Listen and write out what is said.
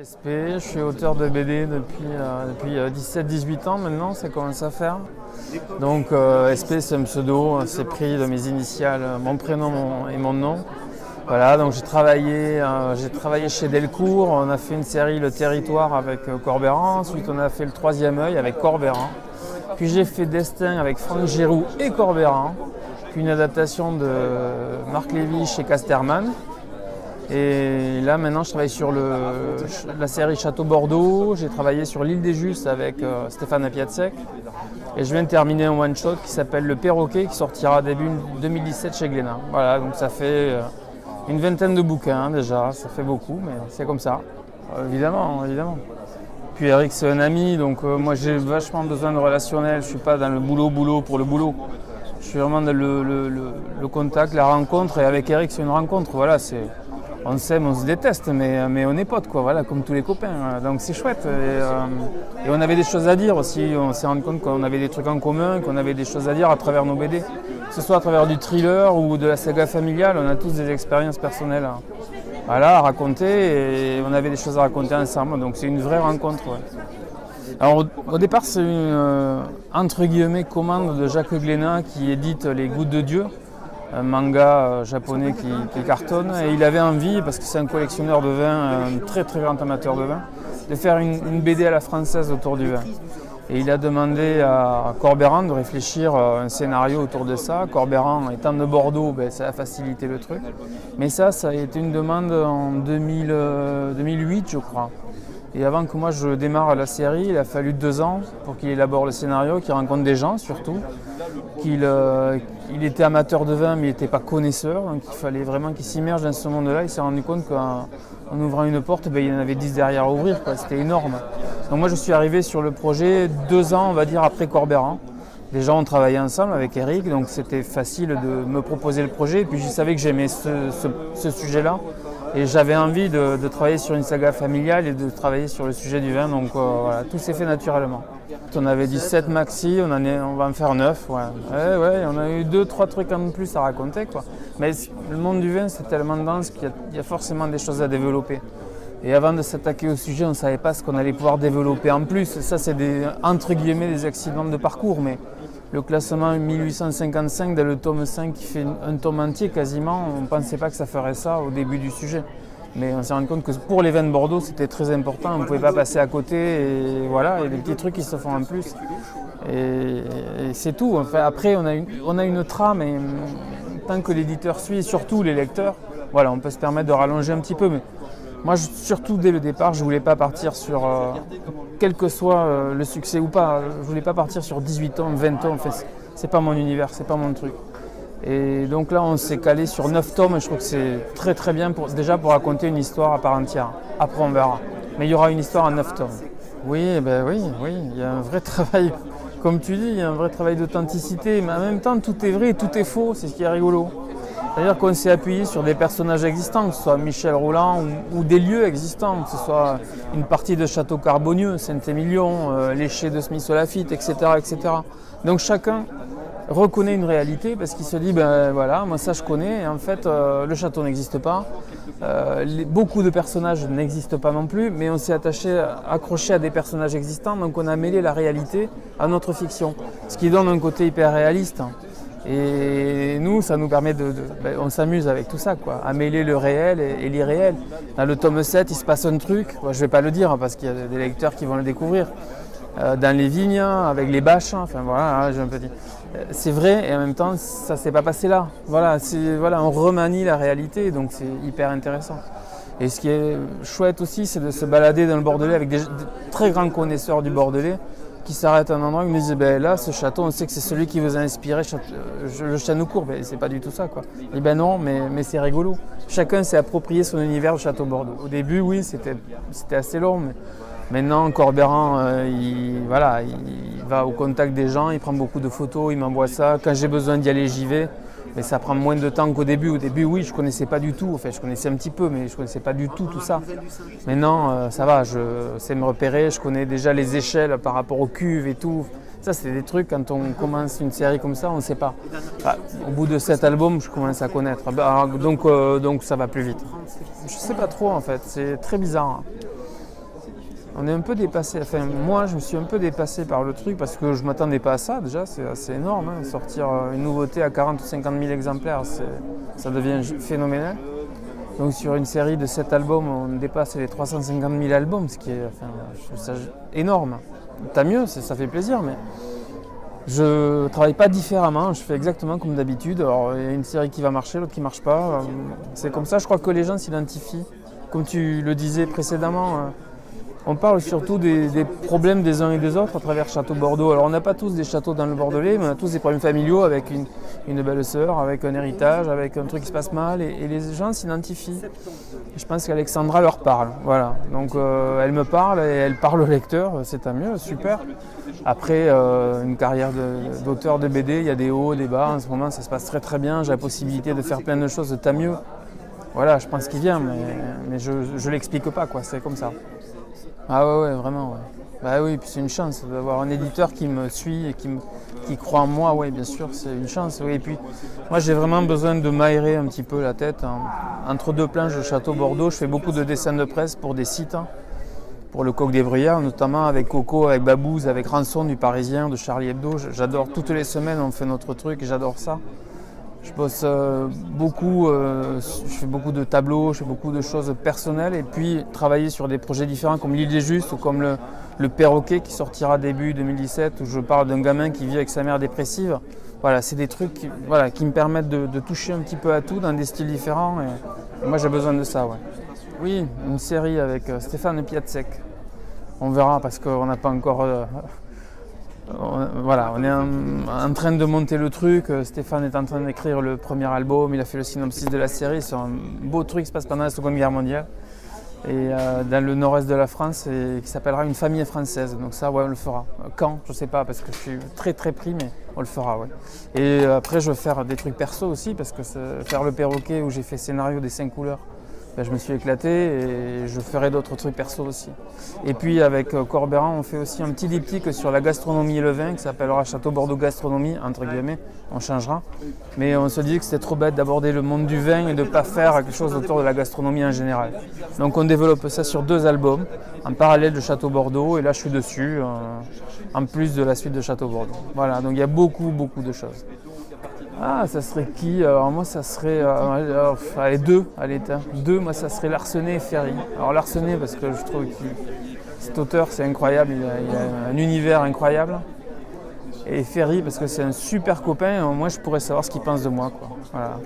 SP, je suis auteur de BD depuis 17-18 ans maintenant, ça commence à faire. Donc SP c'est un pseudo, c'est pris de mes initiales, mon prénom et mon nom. Voilà, donc j'ai travaillé chez Delcourt, on a fait une série Le Territoire avec Corbeyran, ensuite on a fait Le Troisième Œil avec Corbeyran. Puis j'ai fait Destin avec Franck Giroux et Corbeyran, puis une adaptation de Marc Lévy chez Casterman. Et là maintenant je travaille sur la série Château Bordeaux, j'ai travaillé sur L'Île des Justes avec Stéphane Apiatsek. Et je viens de terminer un one-shot qui s'appelle Le Perroquet qui sortira début 2017 chez Glénat. Voilà, donc ça fait une vingtaine de bouquins déjà, ça fait beaucoup, mais c'est comme ça, évidemment. Puis Eric c'est un ami, donc moi j'ai vachement besoin de relationnel, je ne suis pas dans le boulot pour le boulot. Je suis vraiment dans le contact, la rencontre, et avec Eric c'est une rencontre, voilà, on s'aime, on se déteste, mais on est potes, quoi, voilà, comme tous les copains, donc c'est chouette. Et on avait des choses à dire aussi, on s'est rendu compte qu'on avait des trucs en commun, qu'on avait des choses à dire à travers nos BD. Que ce soit à travers du thriller ou de la saga familiale, on a tous des expériences personnelles à raconter, et on avait des choses à raconter ensemble, donc c'est une vraie rencontre. Ouais. Alors au départ c'est une entre guillemets commande de Jacques Glénat qui édite Les Gouttes de Dieu, un manga japonais qui cartonne, et il avait envie, parce que c'est un collectionneur de vin, un très très grand amateur de vin, de faire une BD à la française autour du vin. Et il a demandé à Corbeyran de réfléchir un scénario autour de ça. Corbeyran étant de Bordeaux, ça a facilité le truc. Mais ça a été une demande en 2008 je crois. Et avant que moi je démarre la série, il a fallu 2 ans pour qu'il élabore le scénario, qu'il rencontre des gens surtout. Il était amateur de vin mais il n'était pas connaisseur, donc il fallait vraiment qu'il s'immerge dans ce monde-là. Il s'est rendu compte qu'en ouvrant une porte, il y en avait 10 derrière à ouvrir, c'était énorme. Donc moi je suis arrivé sur le projet 2 ans on va dire après Corbeyran. Déjà on travaillait ensemble avec Eric, donc c'était facile de me proposer le projet. Et puis je savais que j'aimais ce sujet-là. Et j'avais envie de travailler sur une saga familiale et de travailler sur le sujet du vin, donc voilà, tout s'est fait naturellement. On avait 17 maxi, on va en faire 9. Ouais, on a eu 2-3 trucs en plus à raconter, quoi. Mais le monde du vin c'est tellement dense qu'il y a forcément des choses à développer. Et avant de s'attaquer au sujet, on ne savait pas ce qu'on allait pouvoir développer en plus. Ça c'est entre guillemets des accidents de parcours, mais le classement 1855 dans le tome 5 qui fait un tome entier quasiment, on ne pensait pas que ça ferait ça au début du sujet. Mais on s'est rendu compte que pour les vins de Bordeaux, c'était très important, on ne pouvait pas passer à côté, et voilà, il y a des petits trucs qui se font en plus. Et c'est tout. Enfin, après, on a une trame, et tant que l'éditeur suit, et surtout les lecteurs, voilà, on peut se permettre de rallonger un petit peu. Mais moi, surtout dès le départ, je ne voulais pas partir sur, quel que soit le succès ou pas, je ne voulais pas partir sur 18 tomes, 20 tomes, enfin, c'est pas mon univers, c'est pas mon truc. Et donc là, on s'est calé sur 9 tomes, et je trouve que c'est très très bien déjà pour raconter une histoire à part entière. Après, on verra. Mais il y aura une histoire en 9 tomes. Oui, il y a un vrai travail, comme tu dis, il y a un vrai travail d'authenticité, mais en même temps, tout est vrai et tout est faux, c'est ce qui est rigolo. C'est-à-dire qu'on s'est appuyé sur des personnages existants, que ce soit Michel Rolland ou des lieux existants, que ce soit une partie de Château Carbonieux, Saint-Émilion, l'éché de Smith-Lafitte, etc., etc. Donc chacun reconnaît une réalité parce qu'il se dit, voilà, moi ça je connais, et en fait le château n'existe pas, beaucoup de personnages n'existent pas non plus, mais on s'est accroché à des personnages existants, donc on a mêlé la réalité à notre fiction, ce qui donne un côté hyper réaliste. Et nous, ça nous permet on s'amuse avec tout ça, quoi, à mêler le réel et l'irréel. Dans le tome 7, il se passe un truc, je ne vais pas le dire parce qu'il y a des lecteurs qui vont le découvrir. Dans les vignes, avec les bâches, enfin voilà, j'ai un peu dit. C'est vrai, et en même temps, ça ne s'est pas passé là. Voilà, on remanie la réalité, donc c'est hyper intéressant. Et ce qui est chouette aussi, c'est de se balader dans le Bordelais avec des très grands connaisseurs du Bordelais, qui s'arrête à un endroit et me disent là ce château on sait que c'est celui qui vous a inspiré le Chanocourt, c'est pas du tout ça, quoi. Et non, mais c'est rigolo. Chacun s'est approprié son univers de Château Bordeaux. Au début oui c'était assez long, mais maintenant Corbeyran il va au contact des gens, il prend beaucoup de photos, il m'envoie ça. Quand j'ai besoin d'y aller j'y vais. Mais ça prend moins de temps qu'au début. Au début, oui, je ne connaissais pas du tout. Enfin, je connaissais un petit peu, mais je ne connaissais pas du tout ça. Maintenant, ça va, je sais me repérer. Je connais déjà les échelles par rapport aux cuves et tout. Ça, c'est des trucs, quand on commence une série comme ça, on ne sait pas. Enfin, au bout de 7 albums, je commence à connaître. Donc ça va plus vite. Je ne sais pas trop, en fait. C'est très bizarre. On est un peu dépassé, enfin moi je me suis un peu dépassé par le truc parce que je ne m'attendais pas à ça déjà, c'est assez énorme. Hein. Sortir une nouveauté à 40 ou 50 000 exemplaires, ça devient phénoménal. Donc sur une série de 7 albums, on dépasse les 350 000 albums, ce qui est, enfin, je trouve ça énorme. Tant mieux, ça fait plaisir, mais je ne travaille pas différemment, je fais exactement comme d'habitude. Alors il y a une série qui va marcher, l'autre qui ne marche pas. C'est comme ça, je crois que les gens s'identifient. Comme tu le disais précédemment, on parle surtout des problèmes des uns et des autres à travers Château Bordeaux. Alors on n'a pas tous des châteaux dans le Bordelais, mais on a tous des problèmes familiaux avec une belle sœur, avec un héritage, avec un truc qui se passe mal, et les gens s'identifient. Je pense qu'Alexandra leur parle, voilà. Donc elle me parle et elle parle au lecteur, c'est tant mieux, super. Après une carrière d'auteur de BD, il y a des hauts, des bas, en ce moment ça se passe très très bien, j'ai la possibilité de faire plein de choses, tant mieux. Voilà, je pense qu'il vient, mais je ne l'explique pas, quoi, c'est comme ça. Ah ouais, vraiment. Ouais. Bah oui, puis c'est une chance d'avoir un éditeur qui me suit et qui croit en moi, oui, bien sûr, c'est une chance. Oui. Et puis, moi, j'ai vraiment besoin de m'aérer un petit peu la tête. Hein. Entre deux planches de Château Bordeaux, je fais beaucoup de dessins de presse pour des sites, hein, pour le Coq des Bruyères, notamment avec Coco, avec Babouze, avec Rançon du Parisien, de Charlie Hebdo. J'adore, toutes les semaines, on fait notre truc et j'adore ça. Je bosse beaucoup, je fais beaucoup de tableaux, je fais beaucoup de choses personnelles et puis travailler sur des projets différents comme l'Île des Justes ou comme le Perroquet qui sortira début 2017 où je parle d'un gamin qui vit avec sa mère dépressive. Voilà, c'est des trucs qui me permettent de toucher un petit peu à tout dans des styles différents et moi j'ai besoin de ça. Ouais. Oui, une série avec Stéphane Piatsek. On verra parce qu'on n'a pas encore... Voilà, on est en train de monter le truc. Stéphane est en train d'écrire le premier album, il a fait le synopsis de la série. C'est un beau truc qui se passe pendant la Seconde Guerre mondiale. Et dans le nord-est de la France, et qui s'appellera Une famille française. Donc ça, ouais, on le fera. Quand? Je ne sais pas, parce que je suis très très pris, mais on le fera, ouais. Et après, je vais faire des trucs perso aussi, parce que faire le Perroquet où j'ai fait scénario des 5 couleurs, ben, je me suis éclaté et je ferai d'autres trucs perso aussi. Et puis avec Corberan, on fait aussi un petit diptyque sur la gastronomie et le vin qui s'appellera Château Bordeaux Gastronomie, entre guillemets, on changera. Mais on se dit que c'était trop bête d'aborder le monde du vin et de ne pas faire quelque chose autour de la gastronomie en général. Donc on développe ça sur 2 albums, en parallèle de Château Bordeaux, et là je suis dessus, en plus de la suite de Château Bordeaux. Voilà, donc il y a beaucoup de choses. Ah, ça serait qui? Alors moi, ça serait... allez, deux, moi, ça serait Larsenet et Ferry. Alors Larsenet, parce que je trouve que cet auteur, c'est incroyable, il a un univers incroyable. Et Ferry, parce que c'est un super copain, et moi, je pourrais savoir ce qu'il pense de moi, quoi. Voilà.